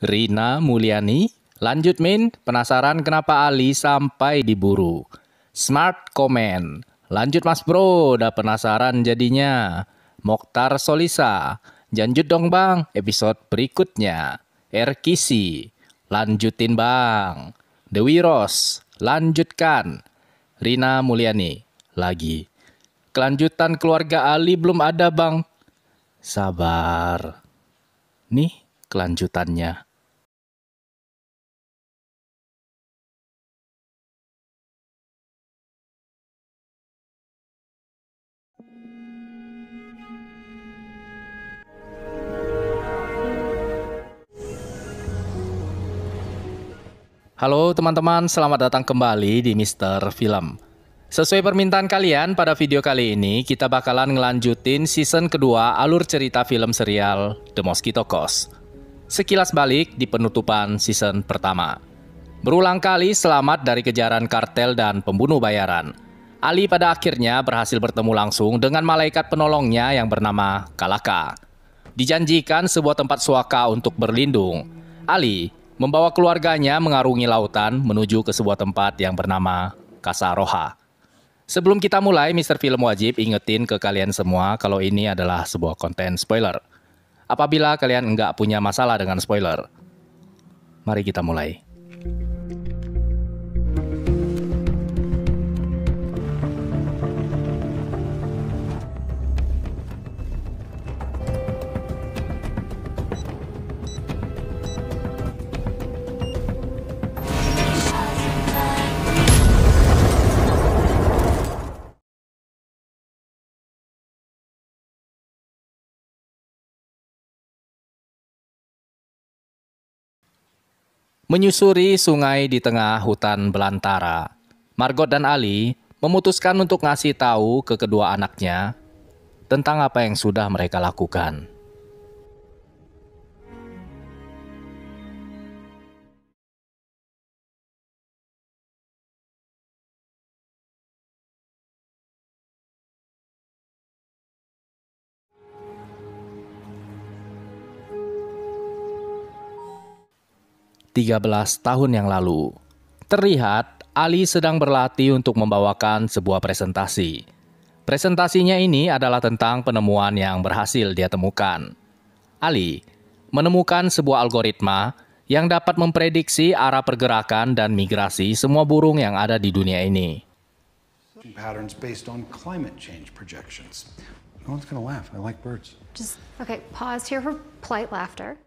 Rina Mulyani, lanjut Min, penasaran kenapa Ali sampai diburu? Smart Comment, lanjut Mas Bro, udah penasaran jadinya. Mokhtar Solisa, lanjut dong Bang, episode berikutnya. Erkisi, lanjutin Bang. Dewi Ros, lanjutkan. Rina Mulyani, lagi. Kelanjutan keluarga Ali belum ada Bang. Sabar. Nih kelanjutannya. Halo teman-teman, selamat datang kembali di Mister Film. Sesuai permintaan kalian, pada video kali ini kita bakalan ngelanjutin season kedua alur cerita film serial The Mosquito Coast. Sekilas balik di penutupan season pertama. Berulang kali selamat dari kejaran kartel dan pembunuh bayaran, Ali pada akhirnya berhasil bertemu langsung dengan malaikat penolongnya yang bernama Kalaka. Dijanjikan sebuah tempat suaka untuk berlindung, Ali membawa keluarganya mengarungi lautan menuju ke sebuah tempat yang bernama Kasaroha. Sebelum kita mulai, Mister Film wajib ingetin ke kalian semua kalau ini adalah sebuah konten spoiler. Apabila kalian nggak punya masalah dengan spoiler, mari kita mulai. Menyusuri sungai di tengah hutan belantara, Margot dan Ali memutuskan untuk ngasih tahu ke kedua anaknya tentang apa yang sudah mereka lakukan. Tiga 13 tahun yang lalu, terlihat Ali sedang berlatih untuk membawakan sebuah presentasi. Presentasinya ini adalah tentang penemuan yang berhasil dia temukan. Ali menemukan sebuah algoritma yang dapat memprediksi arah pergerakan dan migrasi semua burung yang ada di dunia ini. Patterns based on climate change projections. No one's gonna laugh. I like birds. Okay, pause here for polite laughter.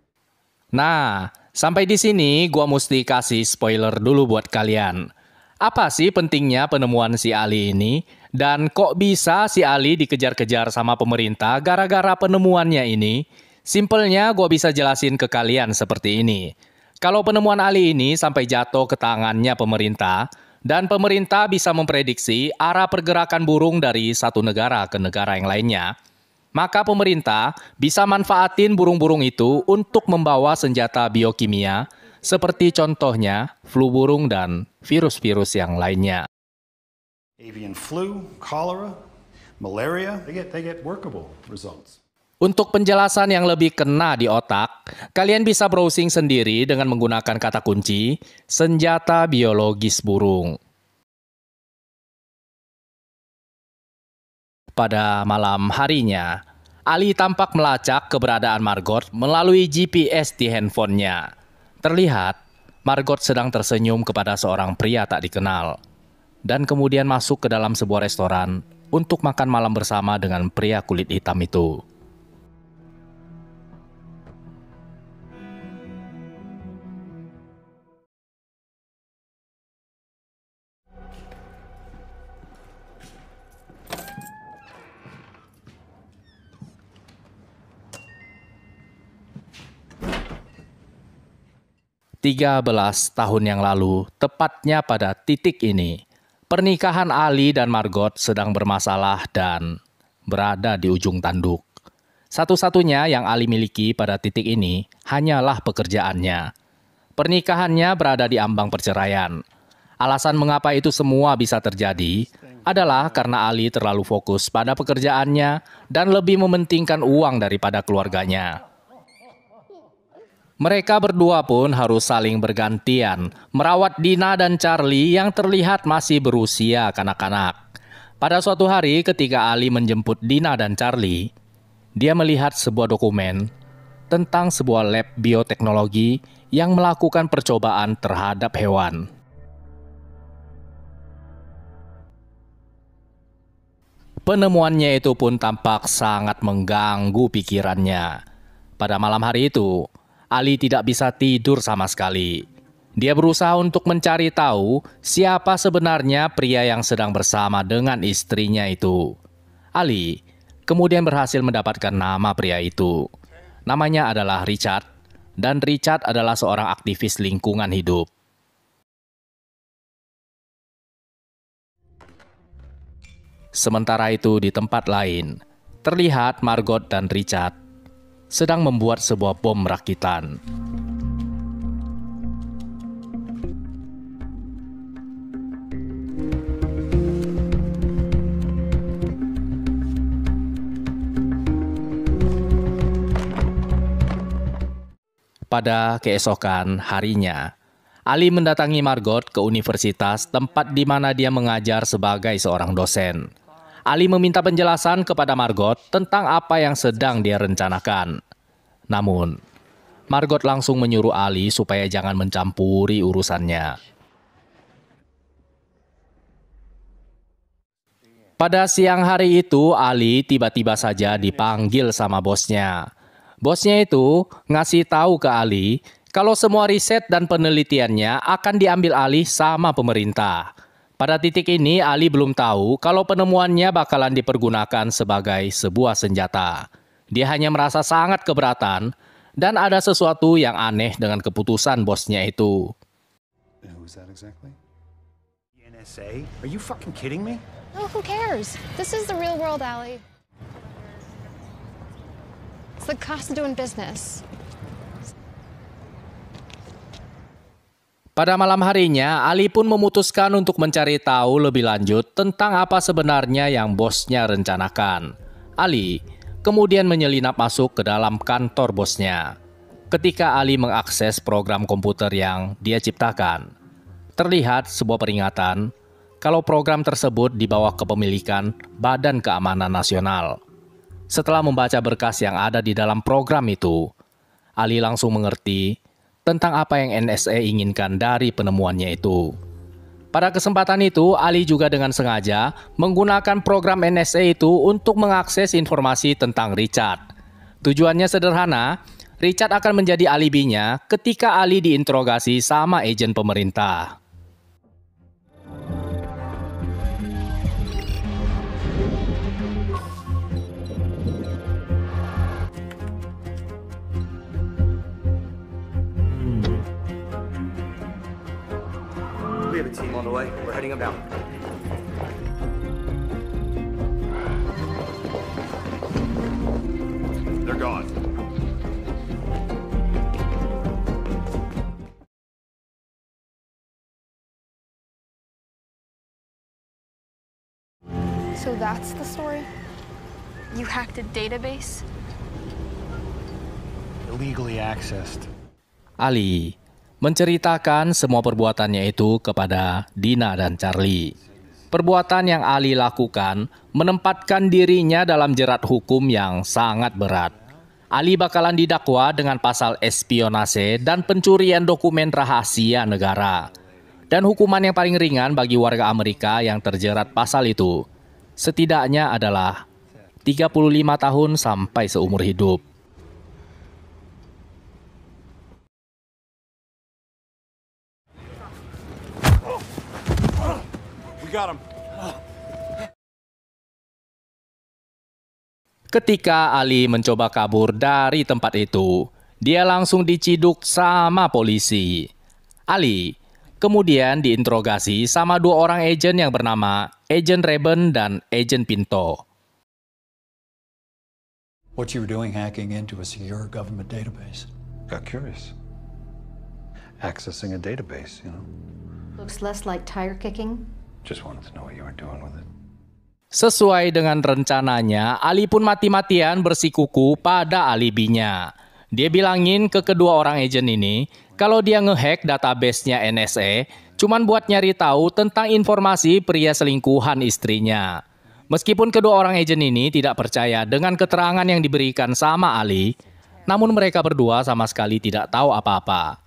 Nah, sampai di sini gua mesti kasih spoiler dulu buat kalian. Apa sih pentingnya penemuan si Ali ini? Dan kok bisa si Ali dikejar-kejar sama pemerintah gara-gara penemuannya ini? Simpelnya gua bisa jelasin ke kalian seperti ini. Kalau penemuan Ali ini sampai jatuh ke tangannya pemerintah, dan pemerintah bisa memprediksi arah pergerakan burung dari satu negara ke negara yang lainnya, maka pemerintah bisa manfaatin burung-burung itu untuk membawa senjata biokimia, seperti contohnya flu burung dan virus-virus yang lainnya. Avian flu, cholera, malaria, they get workable results. Untuk penjelasan yang lebih kena di otak, kalian bisa browsing sendiri dengan menggunakan kata kunci senjata biologis burung. Pada malam harinya, Ali tampak melacak keberadaan Margot melalui GPS di handphonenya. Terlihat, Margot sedang tersenyum kepada seorang pria tak dikenal, dan kemudian masuk ke dalam sebuah restoran untuk makan malam bersama dengan pria kulit hitam itu. Tiga 13 tahun yang lalu, tepatnya pada titik ini, pernikahan Ali dan Margot sedang bermasalah dan berada di ujung tanduk. Satu-satunya yang Ali miliki pada titik ini hanyalah pekerjaannya. Pernikahannya berada di ambang perceraian. Alasan mengapa itu semua bisa terjadi adalah karena Ali terlalu fokus pada pekerjaannya dan lebih mementingkan uang daripada keluarganya. Mereka berdua pun harus saling bergantian merawat Dina dan Charlie yang terlihat masih berusia kanak-kanak. Pada suatu hari ketika Ali menjemput Dina dan Charlie, dia melihat sebuah dokumen tentang sebuah lab bioteknologi yang melakukan percobaan terhadap hewan. Penemuannya itu pun tampak sangat mengganggu pikirannya. Pada malam hari itu, Ali tidak bisa tidur sama sekali. Dia berusaha untuk mencari tahu siapa sebenarnya pria yang sedang bersama dengan istrinya itu. Ali kemudian berhasil mendapatkan nama pria itu. Namanya adalah Richard, dan Richard adalah seorang aktivis lingkungan hidup. Sementara itu di tempat lain, terlihat Margot dan Richard sedang membuat sebuah bom rakitan. Pada keesokan harinya, Ali mendatangi Margot ke universitas tempat di mana dia mengajar sebagai seorang dosen. Ali meminta penjelasan kepada Margot tentang apa yang sedang dia rencanakan. Namun, Margot langsung menyuruh Ali supaya jangan mencampuri urusannya. Pada siang hari itu, Ali tiba-tiba saja dipanggil sama bosnya. Bosnya itu ngasih tahu ke Ali kalau semua riset dan penelitiannya akan diambil alih sama pemerintah. Pada titik ini, Ali belum tahu kalau penemuannya bakalan dipergunakan sebagai sebuah senjata. Dia hanya merasa sangat keberatan dan ada sesuatu yang aneh dengan keputusan bosnya itu. Who was that exactly? The NSA? Are you fucking kidding me? No, who cares? This is the real world, Allie. It's the cost of doing business. Pada malam harinya, Ali pun memutuskan untuk mencari tahu lebih lanjut tentang apa sebenarnya yang bosnya rencanakan. Ali kemudian menyelinap masuk ke dalam kantor bosnya. Ketika Ali mengakses program komputer yang dia ciptakan, terlihat sebuah peringatan kalau program tersebut di bawah kepemilikan Badan Keamanan Nasional. Setelah membaca berkas yang ada di dalam program itu, Ali langsung mengerti tentang apa yang NSA inginkan dari penemuannya itu. Pada kesempatan itu, Ali juga dengan sengaja menggunakan program NSA itu untuk mengakses informasi tentang Richard. Tujuannya sederhana, Richard akan menjadi alibinya ketika Ali diinterogasi sama agen pemerintah. We have a team on the way. We're heading them down. They're gone. So that's the story? You hacked a database? Illegally accessed. Ali menceritakan semua perbuatannya itu kepada Dina dan Charlie. Perbuatan yang Ali lakukan menempatkan dirinya dalam jerat hukum yang sangat berat. Ali bakalan didakwa dengan pasal espionase dan pencurian dokumen rahasia negara. Dan hukuman yang paling ringan bagi warga Amerika yang terjerat pasal itu setidaknya adalah 35 tahun sampai seumur hidup. We got him. Ketika Ali mencoba kabur dari tempat itu, dia langsung diciduk sama polisi. Ali kemudian diinterogasi sama dua orang agen yang bernama Agen Reben dan Agen Pinto. What you were doing hacking into a secure government database. Got curious. Accessing a database, you know. Looks less like tire kicking. Just wanted to know what you were doing with it. Sesuai dengan rencananya, Ali pun mati-matian bersikuku pada alibinya. Dia bilangin ke kedua orang agen ini kalau dia ngehack database-nya NSA cuman buat nyari tahu tentang informasi pria selingkuhan istrinya. Meskipun kedua orang agen ini tidak percaya dengan keterangan yang diberikan sama Ali, namun mereka berdua sama sekali tidak tahu apa-apa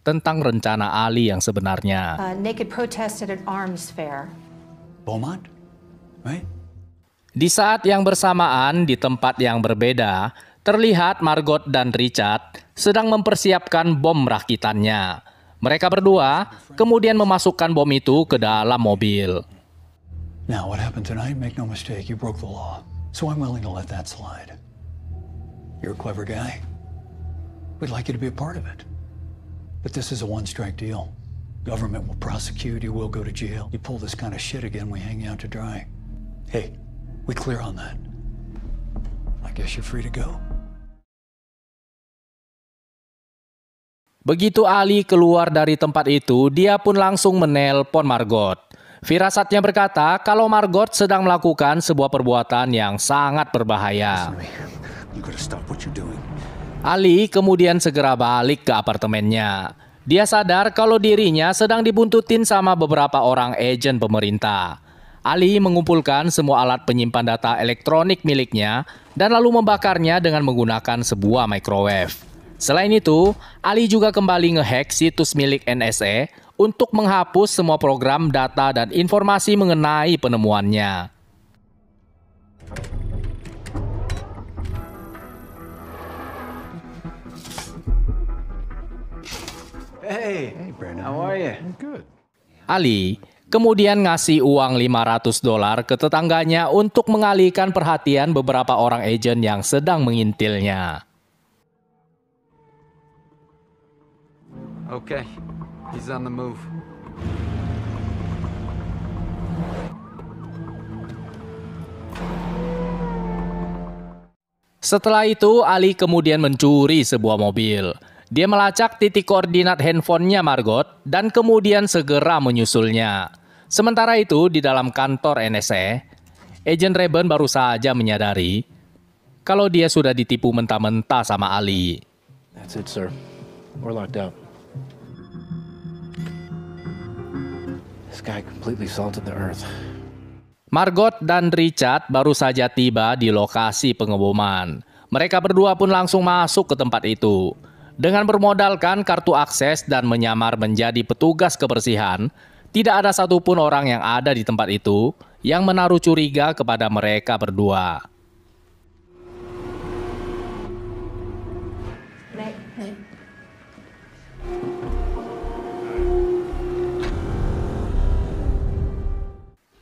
tentang rencana Ali yang sebenarnya. Naked protest at an arms fair. Beaumont, right? Di saat yang bersamaan di tempat yang berbeda, terlihat Margot dan Richard sedang mempersiapkan bom rakitannya. Mereka berdua kemudian memasukkan bom itu ke dalam mobil. Now, what happened tonight, make no mistake, you broke the law. So I'm willing to let that slide. You're a clever guy. We'd like you to be a part of it. But this is a one-strike deal. Government will prosecute, you will go to jail. You pull this kind of shit again, we hang you out to dry. Hey, we clear on that. I guess you're free to go. Begitu Ali keluar dari tempat itu, dia pun langsung menelpon Margot. Firasatnya berkata kalau Margot sedang melakukan sebuah perbuatan yang sangat berbahaya. Ali kemudian segera balik ke apartemennya. Dia sadar kalau dirinya sedang dibuntutin sama beberapa orang agen pemerintah. Ali mengumpulkan semua alat penyimpan data elektronik miliknya dan lalu membakarnya dengan menggunakan sebuah microwave. Selain itu, Ali juga kembali ngehack situs milik NSA untuk menghapus semua program data dan informasi mengenai penemuannya. Hey, Brandon. How are you? Good. Ali kemudian ngasih uang $500 ke tetangganya untuk mengalihkan perhatian beberapa orang agen yang sedang mengintilnya. Okay, he's on the move. Setelah itu, Ali kemudian mencuri sebuah mobil. Dia melacak titik koordinat handphonenya Margot dan kemudian segera menyusulnya. Sementara itu, di dalam kantor NSA, Agen Rayburn baru saja menyadari kalau dia sudah ditipu mentah-mentah sama Ali. That's it, sir. We're locked out. This guy completely salted the earth. Margot dan Richard baru saja tiba di lokasi pengeboman. Mereka berdua pun langsung masuk ke tempat itu. Dengan bermodalkan kartu akses dan menyamar menjadi petugas kebersihan, tidak ada satupun orang yang ada di tempat itu yang menaruh curiga kepada mereka berdua.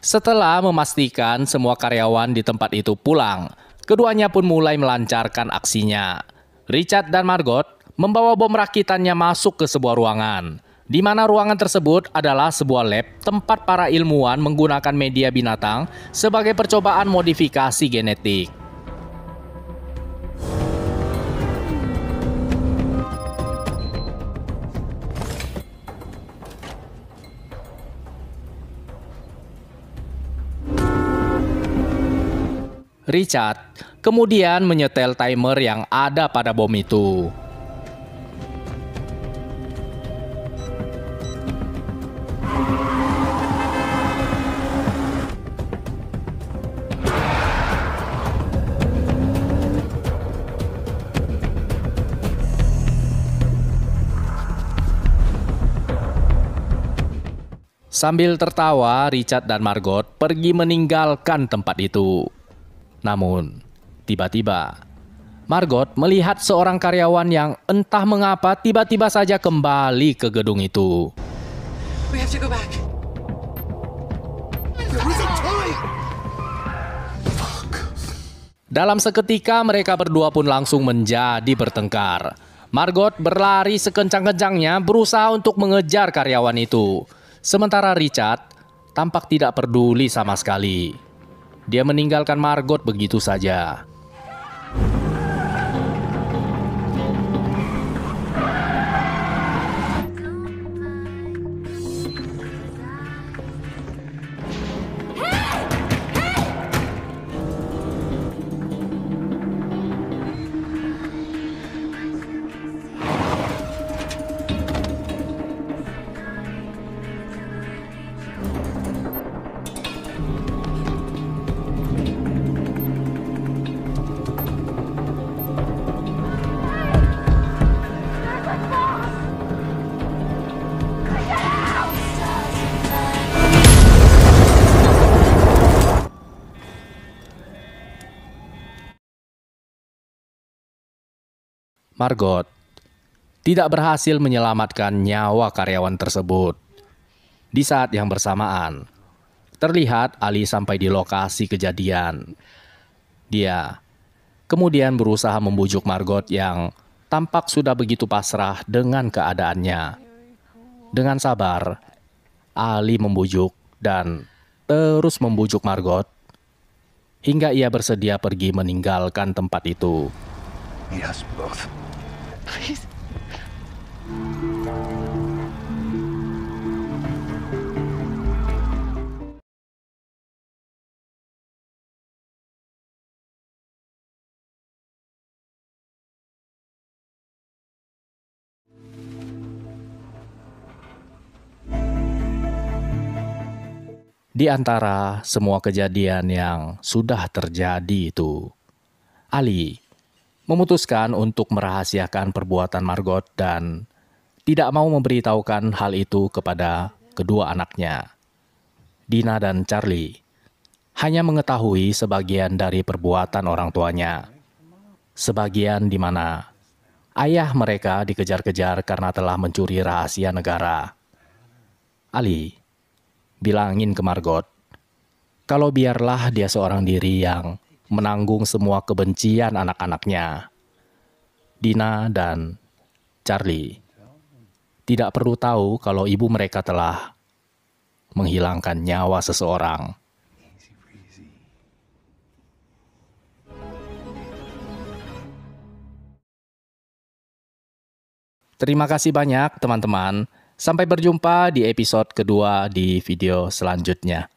Setelah memastikan semua karyawan di tempat itu pulang, keduanya pun mulai melancarkan aksinya. Richard dan Margot membawa bom rakitannya masuk ke sebuah ruangan, di mana ruangan tersebut adalah sebuah lab tempat para ilmuwan menggunakan media binatang sebagai percobaan modifikasi genetik. Richard kemudian menyetel timer yang ada pada bom itu. Sambil tertawa, Richard dan Margot pergi meninggalkan tempat itu. Namun, tiba-tiba, Margot melihat seorang karyawan yang entah mengapa tiba-tiba saja kembali ke gedung itu. We have to go back. Dalam seketika mereka berdua pun langsung menjadi bertengkar. Margot berlari sekencang-kencangnya berusaha untuk mengejar karyawan itu. Sementara Richard tampak tidak peduli sama sekali. Dia meninggalkan Margot begitu saja. Margot tidak berhasil menyelamatkan nyawa karyawan tersebut. Di saat yang bersamaan, terlihat Ali sampai di lokasi kejadian. Dia kemudian berusaha membujuk Margot yang tampak sudah begitu pasrah dengan keadaannya. Dengan sabar, Ali membujuk dan terus membujuk Margot hingga ia bersedia pergi meninggalkan tempat itu. Meet us both. Please. Di antara semua kejadian yang sudah terjadi itu, Ali memutuskan untuk merahasiakan perbuatan Margot dan tidak mau memberitahukan hal itu kepada kedua anaknya. Dina dan Charlie hanya mengetahui sebagian dari perbuatan orang tuanya. Sebagian di mana ayah mereka dikejar-kejar karena telah mencuri rahasia negara. Ali bilangin ke Margot kalau biarlah dia seorang diri yang menanggung semua kebencian anak-anaknya. Dina dan Charlie tidak perlu tahu kalau ibu mereka telah menghilangkan nyawa seseorang. Terima kasih banyak teman-teman. Sampai berjumpa di episode kedua di video selanjutnya.